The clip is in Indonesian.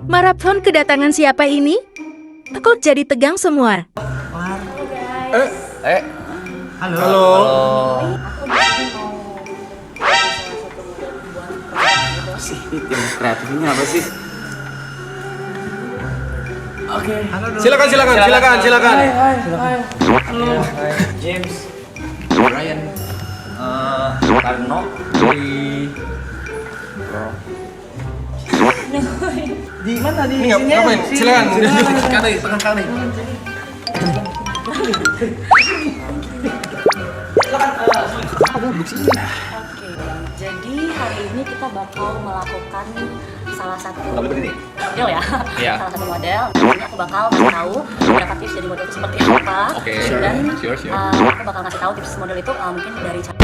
Marathon kedatangan siapa ini? Kok jadi tegang semua? Halo. Apa sih? Tim kreatif ini apa sih? Oke. Silakan. James. Ryan. Karno. Di mana di Ini sini? ngapain? Silakan. Tekan kali. Jadi hari ini kita bakal melakukan salah satu Nggak boleh berdiri? model ya. Iya. Salah satu model. Ini aku bakal kasih tahu beberapa tips jadi model itu seperti apa. Oke. Dan Sure. aku bakal kasih tahu tips model itu mungkin dari cara